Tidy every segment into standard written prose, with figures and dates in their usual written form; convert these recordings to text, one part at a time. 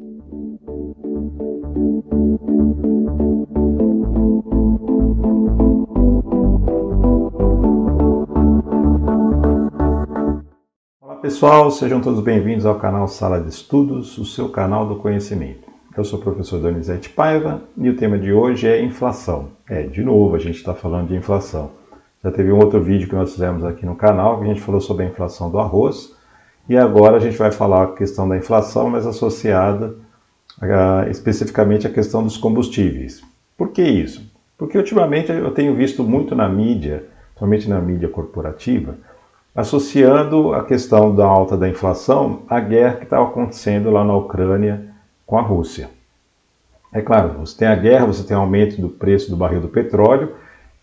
Olá pessoal, sejam todos bem-vindos ao canal Sala de Estudos, o seu canal do conhecimento. Eu sou o professor Donizete Paiva e o tema de hoje é inflação. De novo a gente está falando de inflação. Já teve um outro vídeo que nós fizemos aqui no canal, que a gente falou sobre a inflação do arroz, e agora a gente vai falar a questão da inflação, mas associada especificamente à questão dos combustíveis. Por que isso? Porque ultimamente eu tenho visto muito na mídia, somente na mídia corporativa, associando a questão da alta da inflação à guerra que está acontecendo lá na Ucrânia com a Rússia. É claro, você tem a guerra, você tem aumento do preço do barril do petróleo,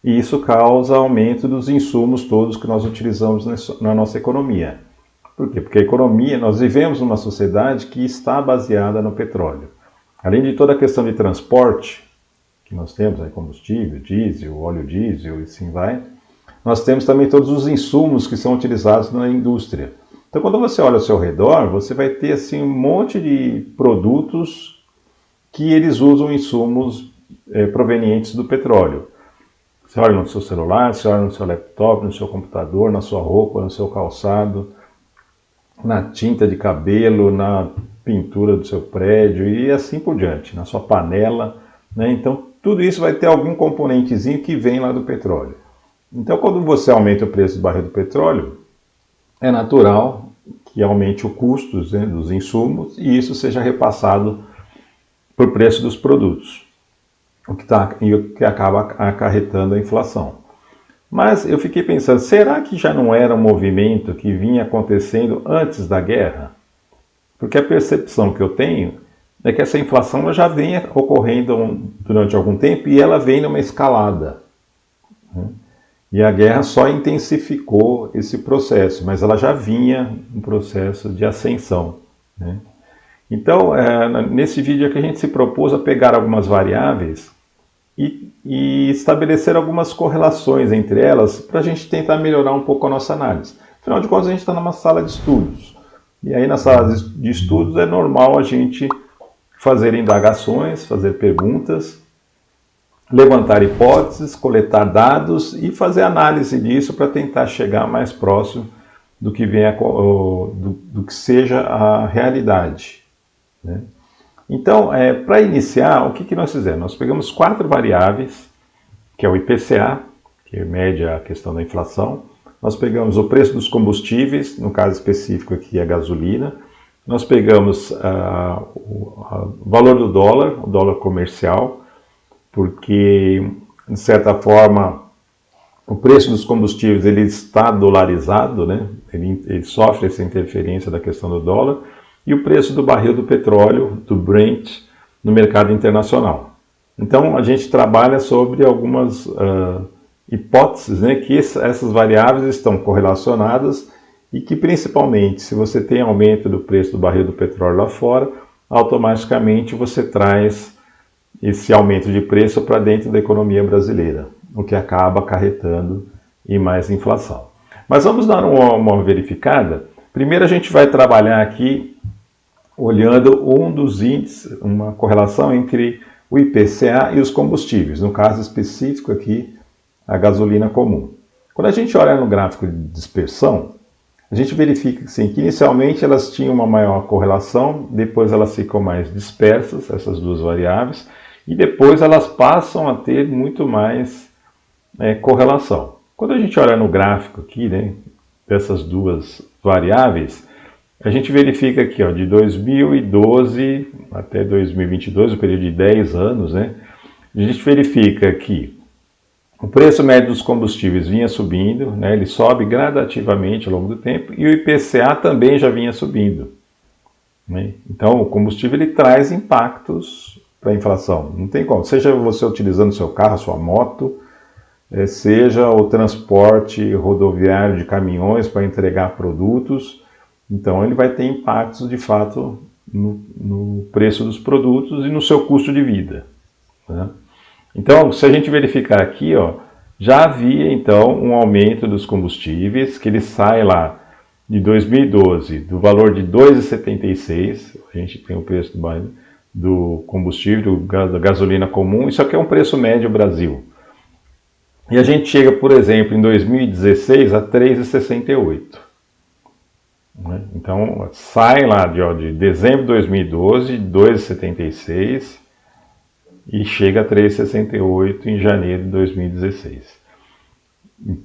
e isso causa aumento dos insumos todos que nós utilizamos na nossa economia. Por quê? Porque a economia, nós vivemos numa sociedade que está baseada no petróleo. Além de toda a questão de transporte, que nós temos, combustível, diesel, óleo diesel e assim vai, nós temos também todos os insumos que são utilizados na indústria. Então, quando você olha ao seu redor, você vai ter assim, um monte de produtos que eles usam insumos provenientes do petróleo. Você olha no seu celular, você olha no seu laptop, no seu computador, na sua roupa, no seu calçado, na tinta de cabelo, na pintura do seu prédio e assim por diante, na sua panela, né? Então, tudo isso vai ter algum componentezinho que vem lá do petróleo. Então, quando você aumenta o preço do barril do petróleo, é natural que aumente o custo dos insumos e isso seja repassado para o preço dos produtos, o que acaba acarretando a inflação. Mas eu fiquei pensando, será que já não era um movimento que vinha acontecendo antes da guerra? Porque a percepção que eu tenho é que essa inflação ela já vem ocorrendo durante algum tempo e ela vem numa escalada, né? E a guerra só intensificou esse processo, mas ela já vinha um processo de ascensão, né? Então, nesse vídeo aqui a gente se propôs a pegar algumas variáveis e estabelecer algumas correlações entre elas para a gente tentar melhorar um pouco a nossa análise. Afinal de contas, a gente está numa sala de estudos. E aí, na sala de estudos, é normal a gente fazer indagações, fazer perguntas, levantar hipóteses, coletar dados e fazer análise disso para tentar chegar mais próximo do que do que seja a realidade, né? Então, para iniciar, o que nós fizemos? Nós pegamos 4 variáveis, que é o IPCA, que mede a questão da inflação. Nós pegamos o preço dos combustíveis, no caso específico aqui a gasolina. Nós pegamos o valor do dólar, o dólar comercial, porque, de certa forma, o preço dos combustíveis ele está dolarizado, né? Ele sofre essa interferência da questão do dólar, e o preço do barril do petróleo, do Brent, no mercado internacional. Então, a gente trabalha sobre algumas hipóteses, né, que essas variáveis estão correlacionadas e que, principalmente, se você tem aumento do preço do barril do petróleo lá fora, automaticamente você traz esse aumento de preço para dentro da economia brasileira, o que acaba acarretando em mais inflação. Mas vamos dar uma verificada. Primeiro a gente vai trabalhar aqui olhando um dos índices, uma correlação entre o IPCA e os combustíveis, no caso específico aqui, a gasolina comum. Quando a gente olha no gráfico de dispersão, a gente verifica que inicialmente elas tinham uma maior correlação, depois elas ficam mais dispersas, essas duas variáveis, e depois elas passam a ter muito mais correlação. Quando a gente olha no gráfico aqui, né, dessas duas variáveis, a gente verifica aqui, de 2012 até 2022, o período de 10 anos, né, a gente verifica que o preço médio dos combustíveis vinha subindo, né, ele sobe gradativamente ao longo do tempo, e o IPCA também já vinha subindo, né? Então, o combustível ele traz impactos para a inflação, não tem como, seja você utilizando o seu carro, a sua moto, seja o transporte rodoviário de caminhões para entregar produtos, então ele vai ter impactos de fato no preço dos produtos e no seu custo de vida, né? Então, se a gente verificar aqui, já havia então um aumento dos combustíveis, que ele sai lá de 2012 do valor de 2,76, a gente tem o preço do combustível, da gasolina comum, isso aqui é um preço médio Brasil. E a gente chega, por exemplo, em 2016 a 3,68. Né? Então, sai lá de dezembro de 2012, 2,76 e chega a 3,68 em janeiro de 2016.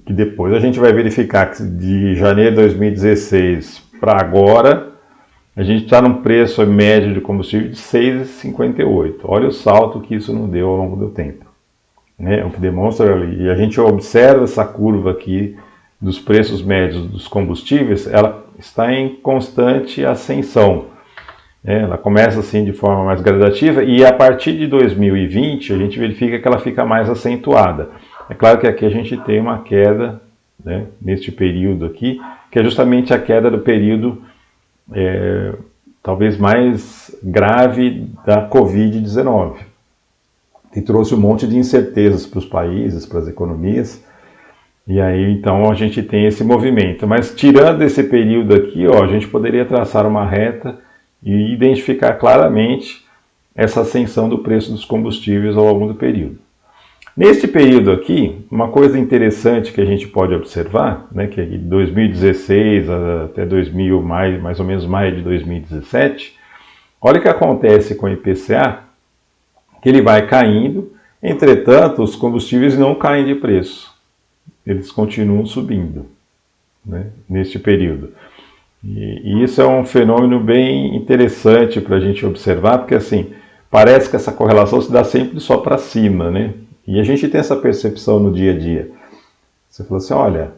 Que depois a gente vai verificar que de janeiro de 2016 para agora, a gente está num preço médio de combustível de 6,58. Olha o salto que isso não deu ao longo do tempo. Né? O que demonstra ali, e a gente observa essa curva aqui dos preços médios dos combustíveis, ela está em constante ascensão. Né? Ela começa assim de forma mais gradativa e a partir de 2020 a gente verifica que ela fica mais acentuada. É claro que aqui a gente tem uma queda, né, neste período aqui, que é justamente a queda do período talvez mais grave da Covid-19, que trouxe um monte de incertezas para os países, para as economias, e aí então a gente tem esse movimento. Mas tirando esse período aqui, ó, a gente poderia traçar uma reta e identificar claramente essa ascensão do preço dos combustíveis ao longo do período. Neste período aqui, uma coisa interessante que a gente pode observar, né, que é de 2016 até 2000, mais ou menos maio de 2017, olha o que acontece com o IPCA, que ele vai caindo, entretanto, os combustíveis não caem de preço, eles continuam subindo, né, neste período. E isso é um fenômeno bem interessante para a gente observar, porque assim, parece que essa correlação se dá sempre só para cima, né? E a gente tem essa percepção no dia a dia. Você fala assim, olha,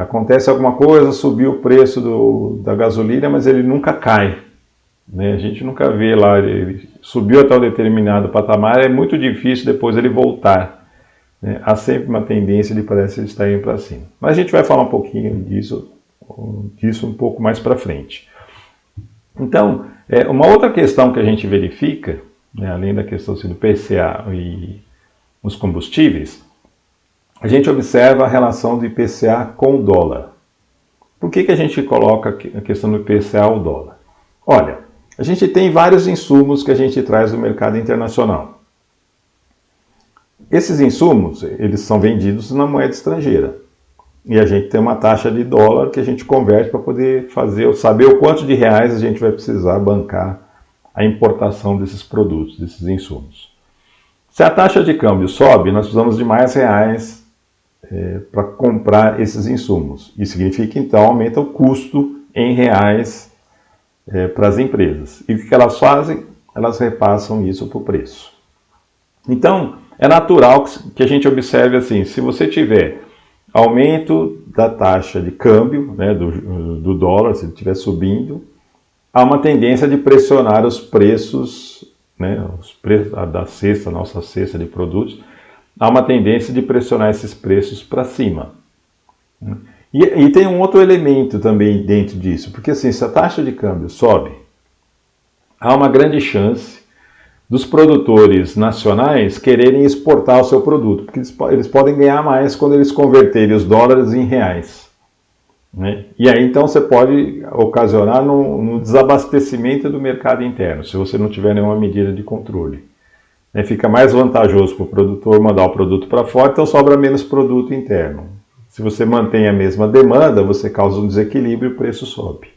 acontece alguma coisa, subiu o preço da gasolina, mas ele nunca cai. Né? A gente nunca vê lá, ele subiu até um determinado patamar, é muito difícil depois ele voltar. Né? Há sempre uma tendência de parece ele estar indo para cima. Mas a gente vai falar um pouquinho disso um pouco mais para frente. Então, uma outra questão que a gente verifica, né, além da questão do PCA e os combustíveis, a gente observa a relação do IPCA com o dólar. Por que a gente coloca a questão do IPCA ao dólar? Olha, a gente tem vários insumos que a gente traz do mercado internacional. Esses insumos, eles são vendidos na moeda estrangeira. E a gente tem uma taxa de dólar que a gente converte para poder saber o quanto de reais a gente vai precisar bancar a importação desses produtos, desses insumos. Se a taxa de câmbio sobe, nós precisamos de mais reais para comprar esses insumos. Isso significa, então, aumenta o custo em reais para as empresas. E o que elas fazem? Elas repassam isso para o preço. Então, é natural que a gente observe assim, se você tiver aumento da taxa de câmbio, né, do dólar, se ele estiver subindo, há uma tendência de pressionar os preços, né, os preços da cesta, nossa cesta de produtos, há uma tendência de pressionar esses preços para cima. E tem um outro elemento também dentro disso, porque assim, se a taxa de câmbio sobe, há uma grande chance dos produtores nacionais quererem exportar o seu produto, porque eles podem ganhar mais quando eles converterem os dólares em reais. Né? E aí então você pode ocasionar no desabastecimento do mercado interno, se você não tiver nenhuma medida de controle. Né? Fica mais vantajoso para o produtor mandar o produto para fora, então sobra menos produto interno. Se você mantém a mesma demanda, você causa um desequilíbrio e o preço sobe.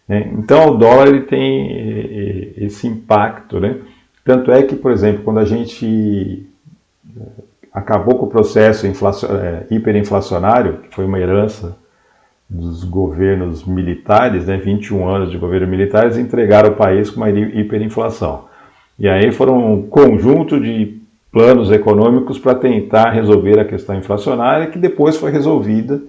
Né? Então o dólar ele tem esse impacto, né? Tanto é que, por exemplo, quando a gente acabou com o processo hiperinflacionário, que foi uma herança dos governos militares, né, 21 anos de governo militares, entregaram o país com uma hiperinflação. E aí foram um conjunto de planos econômicos para tentar resolver a questão inflacionária, que depois foi resolvida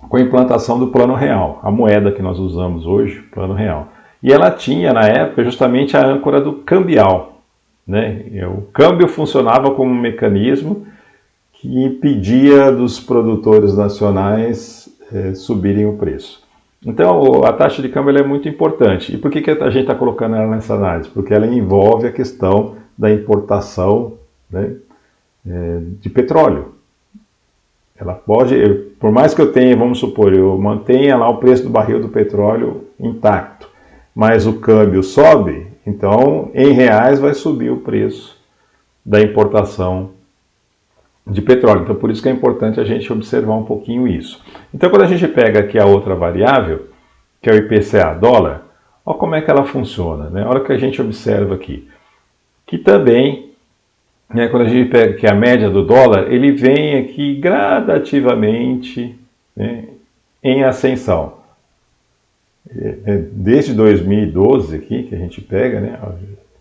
com a implantação do Plano Real, a moeda que nós usamos hoje, Plano Real. E ela tinha, na época, justamente a âncora do cambial. Né? O câmbio funcionava como um mecanismo que impedia dos produtores nacionais subirem o preço. Então, a taxa de câmbio ela é muito importante. E por que a gente está colocando ela nessa análise? Porque ela envolve a questão da importação, né, de petróleo. Ela pode, por mais que eu tenha, vamos supor, eu mantenha lá o preço do barril do petróleo intacto, mas o câmbio sobe, então em reais vai subir o preço da importação de petróleo. Então por isso que é importante a gente observar um pouquinho isso. Então quando a gente pega aqui a outra variável, que é o IPCA dólar, olha como é que ela funciona, né? A hora que a gente observa aqui, que também, né, quando a gente pega que a média do dólar, ele vem aqui gradativamente, né, em ascensão. Desde 2012 aqui, que a gente pega, né,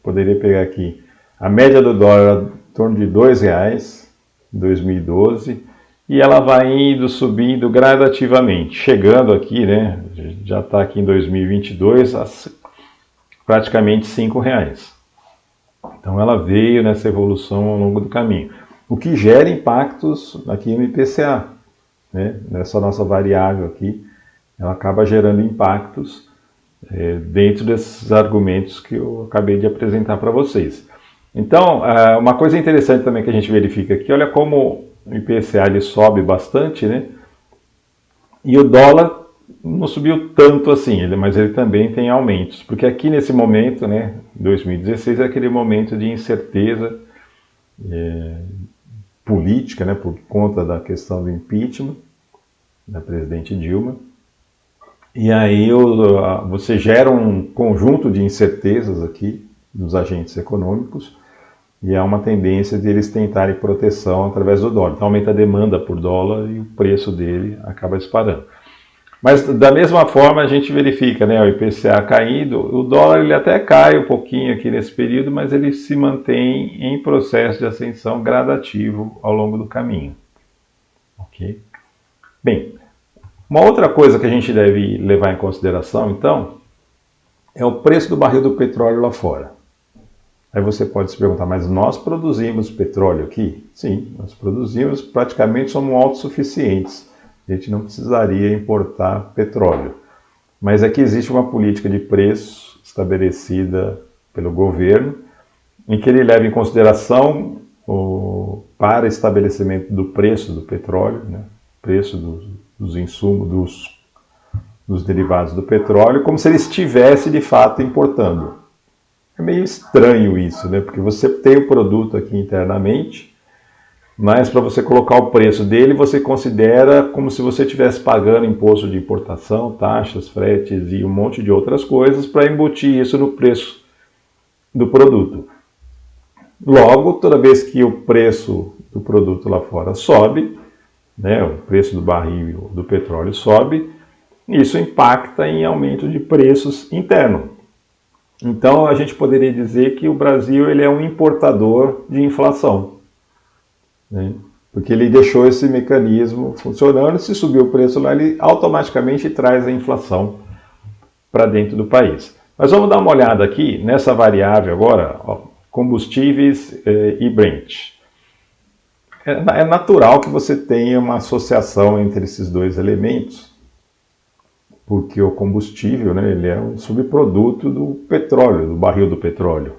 poderia pegar aqui, a média do dólar em torno de R$2 em 2012, e ela vai indo, subindo gradativamente, chegando aqui, né, já está aqui em 2022, a praticamente R$5. Então ela veio nessa evolução ao longo do caminho, o que gera impactos aqui no IPCA, né? Nessa nossa variável aqui, ela acaba gerando impactos dentro desses argumentos que eu acabei de apresentar para vocês. Então, uma coisa interessante também que a gente verifica aqui, olha como o IPCA ele sobe bastante, né? E o dólar não subiu tanto assim, mas ele também tem aumentos, porque aqui nesse momento, né, 2016 é aquele momento de incerteza política, né, por conta da questão do impeachment da presidente Dilma, e aí você gera um conjunto de incertezas aqui dos agentes econômicos, e há uma tendência de eles tentarem proteção através do dólar. Então aumenta a demanda por dólar e o preço dele acaba disparando. Mas da mesma forma a gente verifica, né, o IPCA caindo, o dólar ele até cai um pouquinho aqui nesse período, mas ele se mantém em processo de ascensão gradativo ao longo do caminho. Ok? Bem, uma outra coisa que a gente deve levar em consideração, então, é o preço do barril do petróleo lá fora. Aí você pode se perguntar, mas nós produzimos petróleo aqui? Sim, nós produzimos, praticamente somos autossuficientes. A gente não precisaria importar petróleo. Mas aqui existe uma política de preço estabelecida pelo governo, em que ele leva em consideração para estabelecimento do preço do petróleo, né, preço dos insumos, dos derivados do petróleo, como se ele estivesse de fato importando. É meio estranho isso, né, porque você tem o produto aqui internamente, mas para você colocar o preço dele, você considera como se você estivesse pagando imposto de importação, taxas, fretes e um monte de outras coisas para embutir isso no preço do produto. Logo, toda vez que o preço do produto lá fora sobe, né, o preço do barril do petróleo sobe, isso impacta em aumento de preços interno. Então, a gente poderia dizer que o Brasil ele é um importador de inflação, né? Porque ele deixou esse mecanismo funcionando, se subir o preço lá, ele automaticamente traz a inflação para dentro do país. Mas vamos dar uma olhada aqui nessa variável agora, ó, combustíveis e Brent. É natural que você tenha uma associação entre esses dois elementos, porque o combustível, né, ele é um subproduto do petróleo, do barril do petróleo.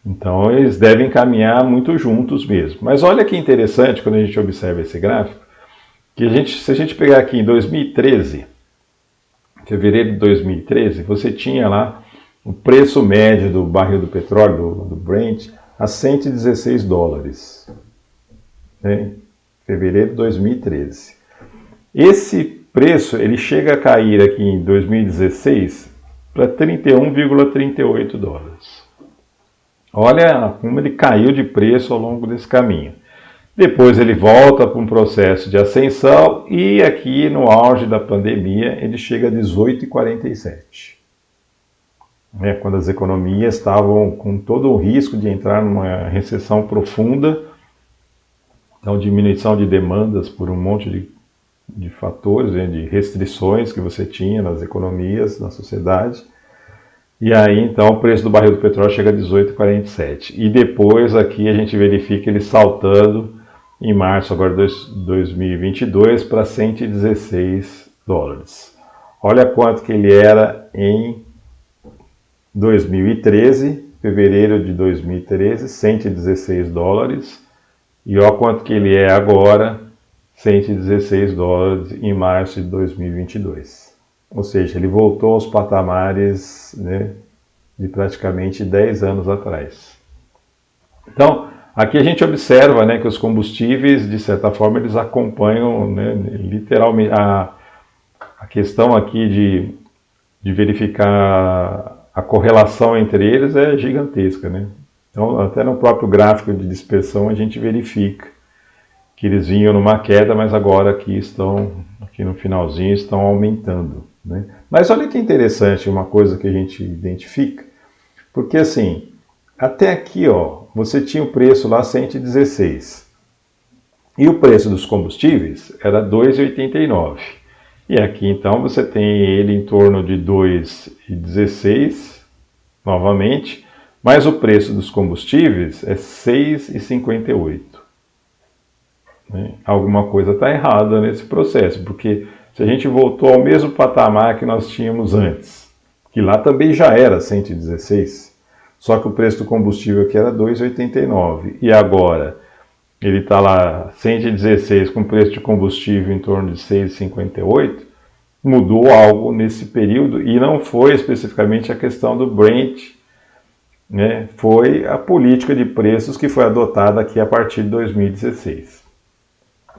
Então eles devem caminhar muito juntos mesmo. Mas olha que interessante quando a gente observa esse gráfico, que se a gente pegar aqui em 2013, fevereiro de 2013, você tinha lá o preço médio do barril do petróleo, do Brent, a $116. Né? Fevereiro de 2013. Esse preço ele chega a cair aqui em 2016 para $31,38. Olha como ele caiu de preço ao longo desse caminho. Depois ele volta para um processo de ascensão e aqui no auge da pandemia ele chega a 18,47. Quando as economias estavam com todo o risco de entrar numa recessão profunda, então diminuição de demandas por um monte de fatores, né, de restrições que você tinha nas economias, na sociedade. E aí, então, o preço do barril do petróleo chega a 18,47. E depois aqui a gente verifica ele saltando em março agora de 2022 para $116. Olha quanto que ele era em 2013, fevereiro de 2013, $116. E olha quanto que ele é agora, $116 em março de 2022. Ou seja, ele voltou aos patamares, né, de praticamente 10 anos atrás. Então, aqui a gente observa, né, que os combustíveis, de certa forma, eles acompanham, né, literalmente a questão aqui de verificar a correlação entre eles é gigantesca, né? Então, até no próprio gráfico de dispersão a gente verifica que eles vinham numa queda, mas agora aqui no finalzinho, estão aumentando, né? Mas olha que interessante uma coisa que a gente identifica, porque assim, até aqui, ó, você tinha o preço lá 116 e o preço dos combustíveis era 2,89. E aqui então você tem ele em torno de 2,16 novamente, mas o preço dos combustíveis é 6,58. Alguma coisa está errada nesse processo, porque se a gente voltou ao mesmo patamar que nós tínhamos antes, que lá também já era 116, só que o preço do combustível aqui era 2,89, e agora ele está lá 116 com preço de combustível em torno de 6,58, mudou algo nesse período, e não foi especificamente a questão do Brent, né? Foi a política de preços que foi adotada aqui a partir de 2016.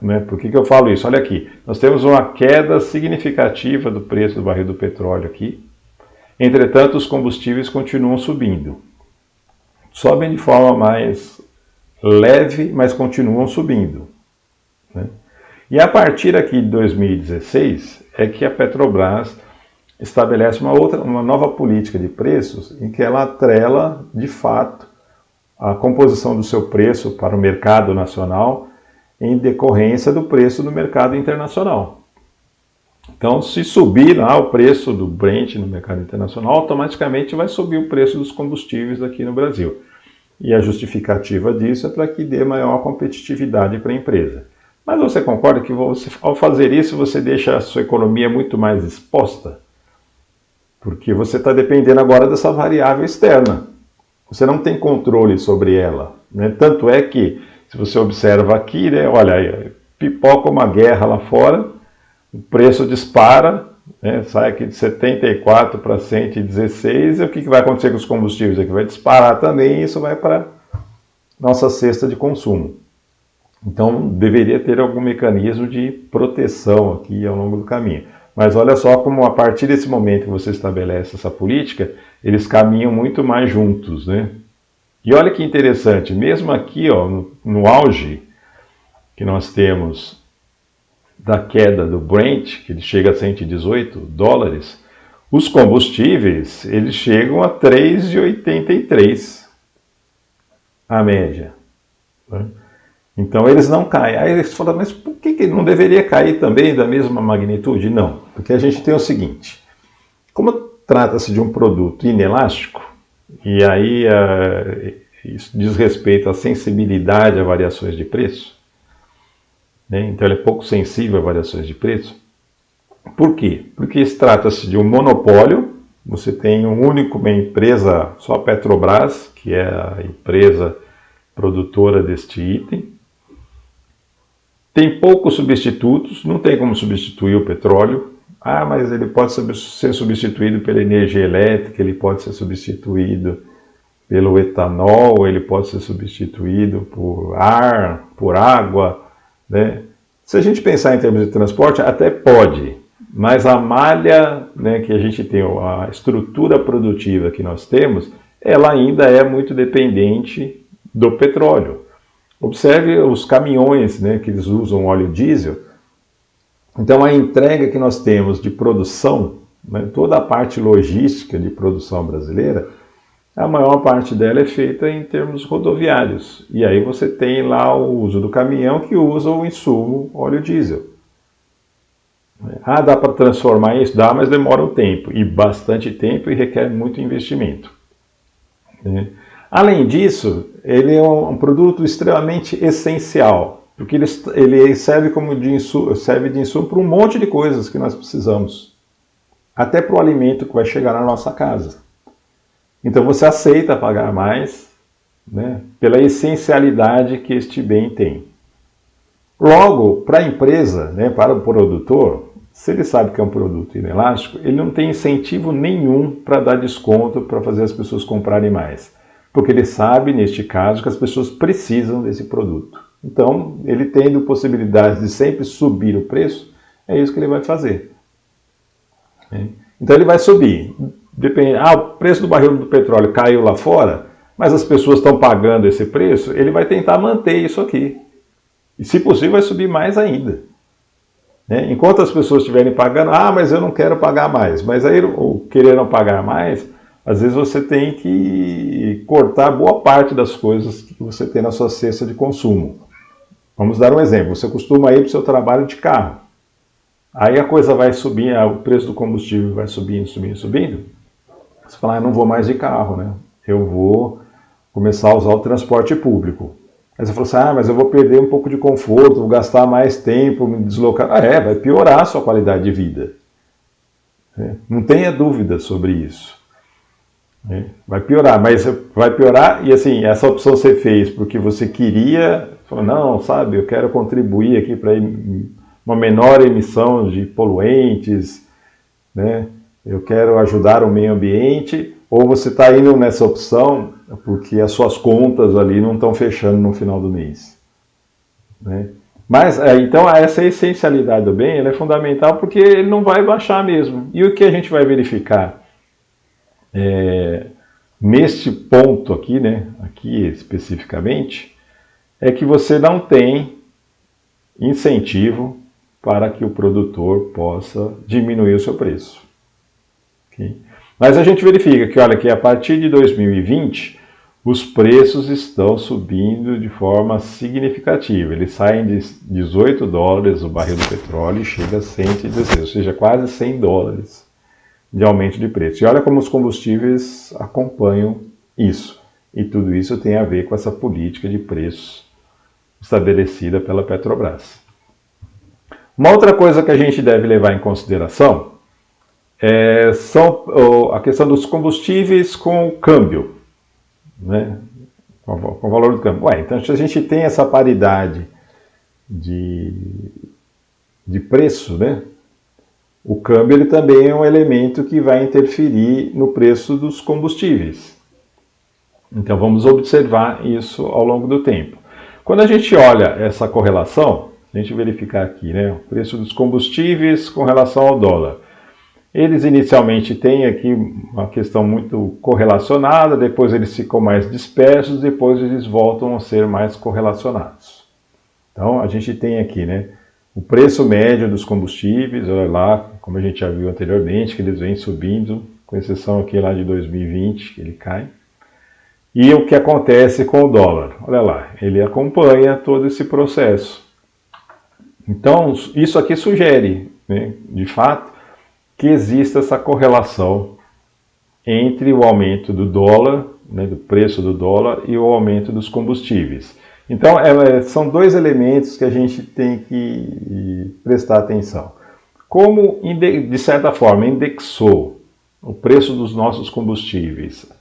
Né? Por que eu falo isso? Olha aqui, nós temos uma queda significativa do preço do barril do petróleo aqui, entretanto os combustíveis continuam subindo. Sobem de forma mais leve, mas continuam subindo, né? E a partir aqui de 2016 é que a Petrobras estabelece uma nova política de preços em que ela atrela, de fato, a composição do seu preço para o mercado nacional em decorrência do preço do mercado internacional. Então, se subir lá o preço do Brent no mercado internacional, automaticamente vai subir o preço dos combustíveis aqui no Brasil. E a justificativa disso é para que dê maior competitividade para a empresa. Mas você concorda que ao fazer isso você deixa a sua economia muito mais exposta? Porque você está dependendo agora dessa variável externa. Você não tem controle sobre ela, né? Tanto é que, se você observa aqui, né, olha, pipoca uma guerra lá fora, o preço dispara, né, sai aqui de 74 para 116, e o que vai acontecer com os combustíveis aqui? Vai disparar também, e isso vai para nossa cesta de consumo. Então, deveria ter algum mecanismo de proteção aqui ao longo do caminho. Mas olha só como, a partir desse momento que você estabelece essa política, eles caminham muito mais juntos, né? E olha que interessante, mesmo aqui, ó, no auge que nós temos da queda do Brent, que ele chega a $118, os combustíveis, eles chegam a 3,83 a média, né? Então eles não caem. Aí eles falam, mas por que não deveria cair também da mesma magnitude? Não, porque a gente tem o seguinte, como trata-se de um produto inelástico, e aí isso diz respeito à sensibilidade a variações de preço, né? Então ele é pouco sensível a variações de preço. Por quê? Porque trata-se de um monopólio, você tem uma empresa, só a Petrobras, que é a empresa produtora deste item. Tem poucos substitutos, não tem como substituir o petróleo. Ah, mas ele pode ser substituído pela energia elétrica, ele pode ser substituído pelo etanol, ele pode ser substituído por ar, por água, né? Se a gente pensar em termos de transporte, até pode, mas a malha, né, que a gente tem, a estrutura produtiva que nós temos, ela ainda é muito dependente do petróleo. Observe os caminhões, né, que eles usam óleo diesel. Então a entrega que nós temos de produção, né, toda a parte logística de produção brasileira, a maior parte dela é feita em termos rodoviários. E aí você tem lá o uso do caminhão que usa o insumo óleo diesel. Ah, dá para transformar isso? Dá, mas demora um tempo, e bastante tempo, e requer muito investimento. Além disso, ele é um produto extremamente essencial, porque ele serve de insumo para um monte de coisas que nós precisamos, até para o alimento que vai chegar na nossa casa. Então você aceita pagar mais, né, pela essencialidade que este bem tem. Logo, para a empresa, né, para o produtor, se ele sabe que é um produto inelástico, ele não tem incentivo nenhum para dar desconto para fazer as pessoas comprarem mais. Porque ele sabe, neste caso, que as pessoas precisam desse produto. Então, ele tendo possibilidade de sempre subir o preço, é isso que ele vai fazer. Então ele vai subir. Depende, o preço do barril do petróleo caiu lá fora, mas as pessoas estão pagando esse preço, ele vai tentar manter isso aqui. E se possível vai subir mais ainda. Enquanto as pessoas estiverem pagando, mas eu não quero pagar mais. Mas aí, ou querer não pagar mais, às vezes você tem que cortar boa parte das coisas que você tem na sua cesta de consumo. Vamos dar um exemplo. Você costuma ir para o seu trabalho de carro. Aí a coisa vai subir, o preço do combustível vai subindo, subindo, subindo. Você fala, eu não vou mais de carro, né? Eu vou começar a usar o transporte público. Aí você fala assim, mas eu vou perder um pouco de conforto, vou gastar mais tempo, me deslocar. Vai piorar a sua qualidade de vida. Não tenha dúvida sobre isso. Vai piorar, mas vai piorar e assim, essa opção você fez porque você queria, falou, não, sabe, eu quero contribuir aqui para uma menor emissão de poluentes, né? Eu quero ajudar o meio ambiente, ou você está indo nessa opção porque as suas contas ali não estão fechando no final do mês. Mas, então, essa essencialidade do bem ela é fundamental porque ele não vai baixar mesmo. E o que a gente vai verificar neste ponto aqui, aqui especificamente, é que você não tem incentivo para que o produtor possa diminuir o seu preço. Okay? Mas a gente verifica que, olha, que a partir de 2020, os preços estão subindo de forma significativa. Eles saem de 18 dólares o barril do petróleo e chega a 116, ou seja, quase 100 dólares de aumento de preço. E olha como os combustíveis acompanham isso. E tudo isso tem a ver com essa política de preços estabelecida pela Petrobras. Uma outra coisa que a gente deve levar em consideração são a questão dos combustíveis com o câmbio, com o valor do câmbio. Então, se a gente tem essa paridade de preço, o câmbio ele também é um elemento que vai interferir no preço dos combustíveis. Então, vamos observar isso ao longo do tempo. Quando a gente olha essa correlação, a gente verificar aqui, o preço dos combustíveis com relação ao dólar. Eles inicialmente têm aqui uma questão muito correlacionada, depois eles ficam mais dispersos, depois eles voltam a ser mais correlacionados. Então a gente tem aqui, o preço médio dos combustíveis, olha lá, como a gente já viu anteriormente, que eles vêm subindo, com exceção aqui lá de 2020, que ele cai. E o que acontece com o dólar? Olha lá, ele acompanha todo esse processo. Então, isso aqui sugere, de fato, que exista essa correlação entre o aumento do dólar, do preço do dólar, e o aumento dos combustíveis. Então, são dois elementos que a gente tem que prestar atenção. Como, de certa forma, indexou o preço dos nossos combustíveis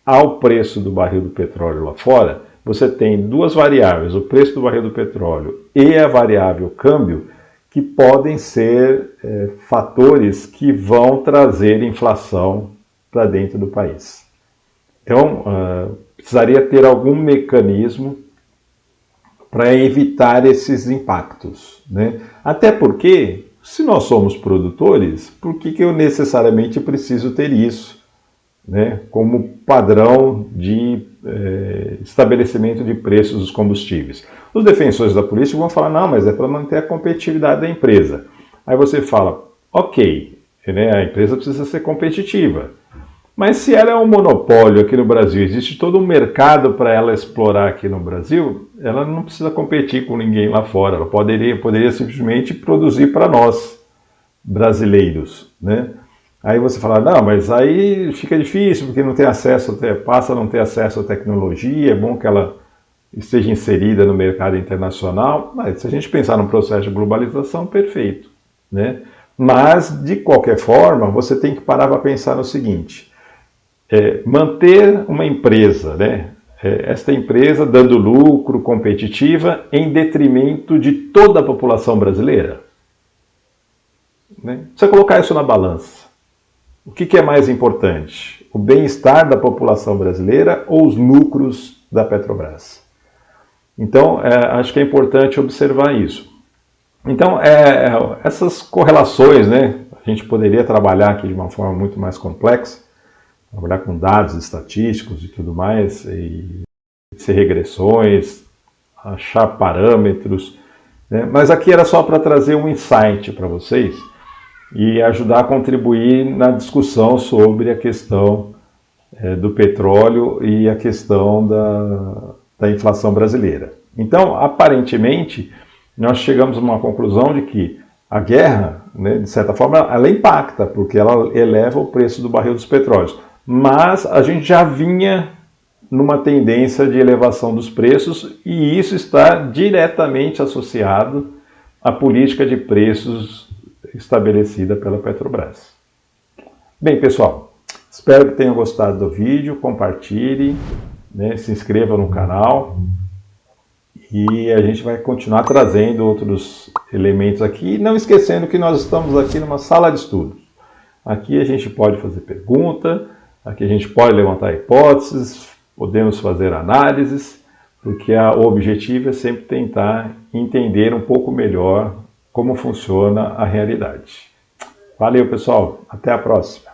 ao preço do barril do petróleo lá fora, você tem duas variáveis, o preço do barril do petróleo e a variável câmbio, que podem ser fatores que vão trazer inflação para dentro do país. Então, precisaria ter algum mecanismo para evitar esses impactos. Até porque, se nós somos produtores, por que eu necessariamente preciso ter isso como padrão de estabelecimento de preços dos combustíveis? Os defensores da política vão falar, não, mas é para manter a competitividade da empresa. Aí você fala, ok, a empresa precisa ser competitiva, mas se ela é um monopólio aqui no Brasil, existe todo um mercado para ela explorar aqui no Brasil, ela não precisa competir com ninguém lá fora, ela poderia simplesmente produzir para nós, brasileiros, Aí você fala, não, mas aí fica difícil, porque não tem acesso, passa a não ter acesso à tecnologia, é bom que ela esteja inserida no mercado internacional. Mas se a gente pensar no processo de globalização, perfeito. Mas, de qualquer forma, você tem que parar para pensar no seguinte, manter uma empresa esta empresa dando lucro, competitiva, em detrimento de toda a população brasileira? Né? Você colocar isso na balança, o que é mais importante? O bem-estar da população brasileira ou os lucros da Petrobras? Então, acho que é importante observar isso. Então, essas correlações, né, a gente poderia trabalhar aqui de uma forma muito mais complexa, trabalhar com dados estatísticos e tudo mais, e ser regressões, achar parâmetros, né? Mas aqui era só para trazer um insight para vocês e ajudar a contribuir na discussão sobre a questão do petróleo e a questão da inflação brasileira. Então, aparentemente, nós chegamos a uma conclusão de que a guerra, né, de certa forma, ela impacta, porque ela eleva o preço do barril dos petróleos. Mas a gente já vinha numa tendência de elevação dos preços e isso está diretamente associado à política de preços estabelecida pela Petrobras. Bem, pessoal, espero que tenham gostado do vídeo, compartilhe, né, se inscreva no canal e a gente vai continuar trazendo outros elementos aqui, não esquecendo que nós estamos aqui numa sala de estudos. Aqui a gente pode fazer pergunta, aqui a gente pode levantar hipóteses, podemos fazer análises, porque o objetivo é sempre tentar entender um pouco melhor como funciona a realidade. Valeu, pessoal. Até a próxima.